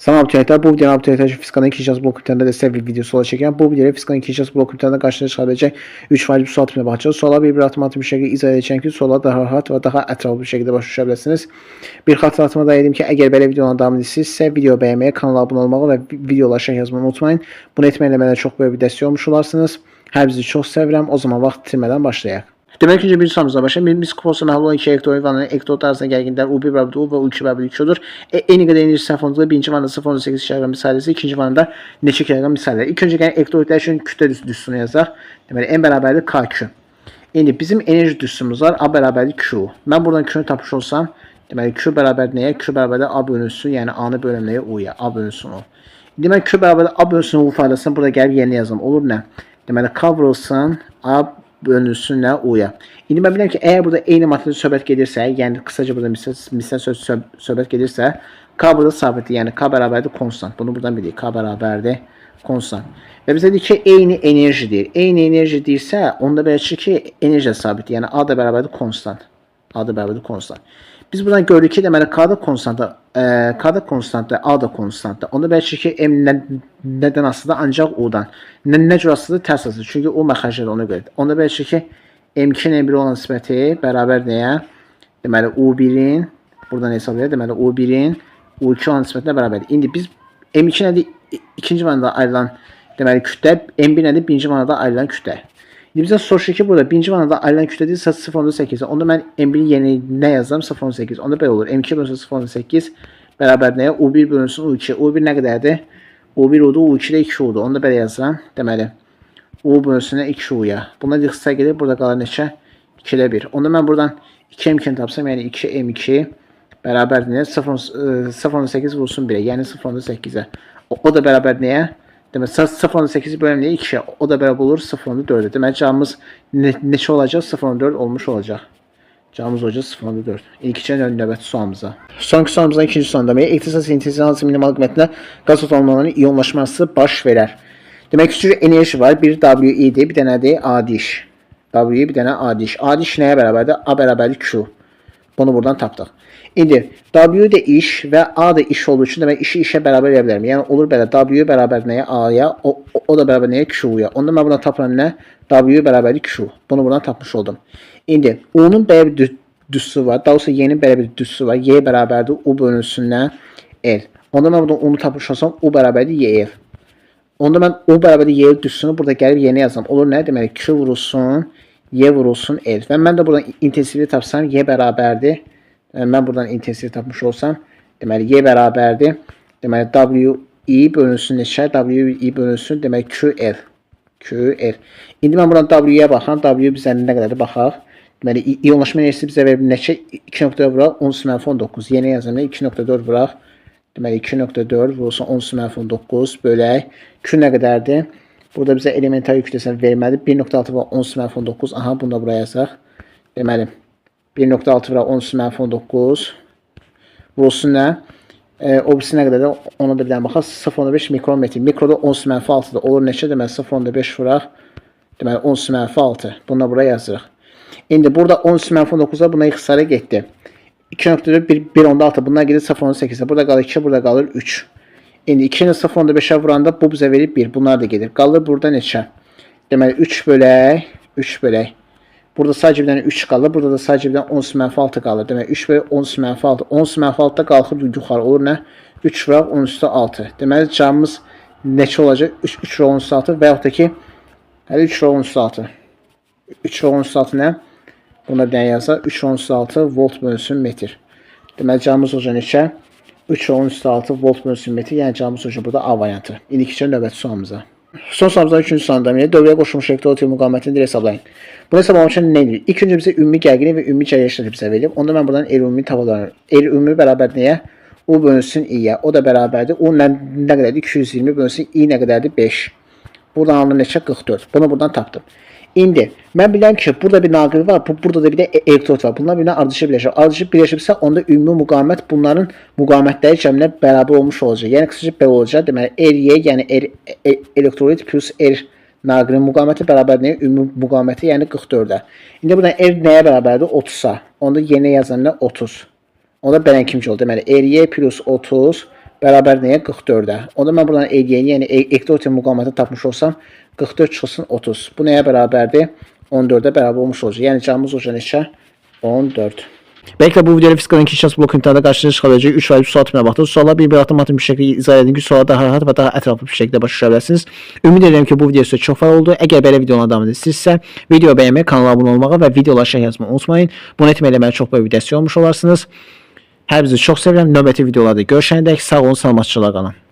Salam abituriyyentlər, bu videonun abituriyyentlər üçün Fiskalın 2. icazı blok kriterlərində dəstək videosu olaraq çəkirəm. Bu videoda Fiskalın 2. icazı blok kriterlərində qarşınıza çıxa biləcək 3 vacib sual tipinə baxacağız. Suala bir avtomatik bir şəkildə izah edəcəm ki, suala daha rahat və daha ətraflı bir şəkildə başa düşə biləsiniz. Bir xatırlatma da edim ki, əgər belə videoların davam edirsinizsə, video bəyənməyi, kanala abunə olmağı və videolara şərh yazmağı unutmayın. Bunu etməklə mənə çox böyük bir dəstək olmuş olarsınız. Hər bizi çox sevirəm. O zaman vaxt itirmədən başlayaq. Demək ki, bir sualımıza başlayalım. Biz kuposu məhlul olan 2 elektronik vananın elektrod arasında gərginliklər U1 bərabər U və U2 bərabər 2-dir. Eyni qədər enerji sərf olunduğu birinci vanada 0.8 kiloqram misalisi, ikinci vanada neçə kiloqram misalilər. İlk öncə gəlin elektroniklər üçün kütlə düsturunu yazaq. Deməli, N bərabərdir KQ. İndi bizim enerji düsturumuz var. A bərabərdir Q. Mən buradan Q-nu tapmış olsam, deməli Q bərabər nəyə? Q bərabərdir A bölünsün, yəni A-nı bölünməyə U-ya. A bölünsün O. İndi mən Q bərabərdir A bölünsün U faydasını burada gəlib yerinə yazım. Olur nə? Deməli, K vurulsun A bölünsün nə U-ya. İndi mən bilirəm ki, əgər burada eyni material söhbət gedirsə, yəni qısaca burada misal söhbət gedirsə, K burada sabitdir, yəni K bərabərdir konstant. Bunu buradan bilirik. K bərabərdir konstant. Və bizə deyir ki, eyni enerjidir. Eyni enerji deyirsə, onda beləcək ki, enerji sabitdir. Yəni A da bərabərdir konstant. A da bərabərdir konstant. Biz buradan gördük ki, deməli K da konstantdır, A da konstantdır. Onda beləcək ki, M nədən asılıdır? Ancaq U-dan. Nə cür asılıdır? Tərs asılıdır. Çünki U məxərcədir ona görədir. Onda beləcək ki, M2 ilə 1 olan nisbəti bərabər nəyə? Deməli, U1-in, buradan hesablayaq, deməli, U1-in U2 olan nisbətinə bərabərdir. İndi biz M2 nədir? İkinci vanada ayrılan, deməli, kütlə, M1 nədir? Birinci vanada ayrılan kütlə. İndi bizə soruşur ki, burada birinci vanada ayrılan kütlə deyilsə 0.8. Onda mən M1-in yeni nə yazdım? 0.8. Onda belə olur. M2 bölünsün 0.8 bərabər nəyə? U1 bölünsün U2. U1 nə qədərdir? U1 udur, U2 də 2 udur. Onda belə yazıram. Deməli, U bölünsün 2 U-ya. Buna qısa gelir, burada qalır neçə? 2-də 1. Onda mən buradan 2M2-ni tapsam, yəni 2M2 bərabərdir nəyə? 0.8 vursun 1-ə, yəni 0.8-ə. O da bərabər nəyə? Demək, 0.8 bölüm nəyə? 2-ə. O da bərabər olur 0.4-ə. Demək, cavabımız neçə olacaq? 0.4 olmuş olacaq. Cavabımız olacaq 0.4. İlk keçən növbəti sualımıza. Sonraki sualımızdan ikinci sualım demək, elektrik sintezinin hansı minimal qiymətində qaz atomlarının iyonlaşması baş verər? Demək, küçük enerji var. Bir WI-dir, bir dənədir A diş. WI bir dənə A diş. A diş nəyə bərabərdir? A bərabərdir Q. Bunu buradan tapdıq. İndi W də iş və A da iş olduğu üçün demək, işi işə bərabər verə bilərəm. Yəni, olur belə, W bərabər nəyə? A-ya, o da bərabər nəyə? Q-ya. Onda mən buradan tapıram nə? W bərabərdir Q. Bunu buradan tapmış oldum. İndi, U-nun belə bir düssü var. Daha doğrusu Y-nin belə bir düssü var. Y bərabərdir U bölünsündən L. Onda mən buradan U-nu tapmış olsam, U bərabərdir YL. Onda mən O bərabərdir Y düssünü burada gəlib yeni yazsam. Olur nə? Deməli, Q vurulsun, Y vurulsun L. Və mən də buradan intensivliyi tapsam, Y bərabərdir. Mən buradan intensivliyi tapmış olsam, deməli, Y bərabərdir. Deməli, WI bölünsün neçə? WI bölünsün, deməli, QL. QL. İndi mən buradan W-yə baxıram. W bizə nə qədərdir? Baxaq. Deməli, iyonlaşma enerjisi bizə verir neçə? 2.4 vuraq, 10-19. Yeni yazım, 2.4 vuraq. Deməli, 2.4 vurulsun 10-19 bölək. Q nə qədərdir? Burada bizə elementar yükləsən vermədi. 1.6 və 10-19. Aha, bunu da buraya yazaq. Deməli, 1.6 və 10-19 vurulsun nə? O birisi nə qədərdir? Ona da bir dənə baxaq. 0.5 mikrometr. Mikroda 10-6-dır. Olur neçə? Deməli, 0.5 vuraq. Deməli, 10-6. Bunu da buraya yazırıq. İndi burada 10-19-a buna ixtisara getdi. 2.4, 1.16. Bundan gedir 0.8'e. Burada qalır 2, burada qalır 3. İndi 2-ni 0.5'ə vuranda bu bizə verir 1. Bunlar da gedir. Qalır burada neçə? Deməli 3 bölək, 3 bölək. Burada sadəcə bir dənə 3 qalır. Burada da sadəcə bir dənə 10-6 qalır. Deməli 3 bölək 10-6. 10-6-da qalxıb yuxarı olur nə? 3 vuraq 10-6. Deməli cavabımız neçə olacaq? 3 vuraq 10-6 və yaxud da ki, hələ 3 vuraq 10-6. 3 vuraq 10-6 nə? Buna bir dənə yazaq. 3.6 volt bölünsün metr. Deməli, cavabımız olacaq neçə? 3.6 volt bölünsün metr. Yəni, cavabımız olacaq burada A variantı. İndi keçək növbəti sualımıza. Son sualımızdan 3-cü sualında dövrəyə qoşulmuş elektrod müqavimətini direkt hesablayın. Bunu hesablamaq üçün nə edilir? İlk öncə bizə ümumi gərginlik və ümumi cərəyanı bizə verilib. Onda mən buradan R ümumi tapılarım. R ümumi bərabər nəyə? U bölünsün I-yə. O da bərabərdir. U nə qədərdir? 220 bölünsün I nə qədərdir? 5. Buradan alınır neçə? 44. Bunu buradan tapdım. İndi, mən bilirəm ki, burada bir naqil var, burada da bir də elektrod var. Bunlar birbirine ardışıb birləşir. Ardışıb birləşibsə, onda ümumi müqavimət bunların müqavimətləri cəminə bərabər olmuş olacaq. Yəni, qısaca belə olacaq. Deməli, R-Y, yəni elektrolit plus R naqilin müqaviməti bərabər nəyə? Ümumi müqaviməti, yəni 44-ə. İndi buradan R nəyə bərabərdir? 30-a. Onda yeni yazanlar 30. Onda belən kimcə oldu. Deməli, R-Y plus 30 bərabər nəyə? 44-ə. Onda mən buradan eləyəni, yəni ektotin müqaviməti tapmış olsam 44 çıxılsın 30. Bu nəyə bərabərdir? 14-ə bərabər olmuş olacaq. Yəni cavabımız olacaq neçə? 14. Belki bu videoda fizikal inkişaf blok ünitələrində qarşınıza çıxa biləcək 3 vacib sual tipinə baxdınız. Suallar bir avtomatik bir şəkildə izah edin ki, suala daha rahat və daha ətraflı bir şəkildə başa düşə bilərsiniz. Ümid edirəm ki, bu video sizə çox faydalı oldu. Əgər belə videolara davam edirsinizsə, video bəyənməyi, kanala abunə olmağı və videoları şərh yazmayı unutmayın. Bunu etməklə mənə çox böyük bir dəstək olmuş olarsınız. Hər birinizi çox sevirəm. Növbəti videolarda görüşənədək sağ olun, salamatçılıqla qalın.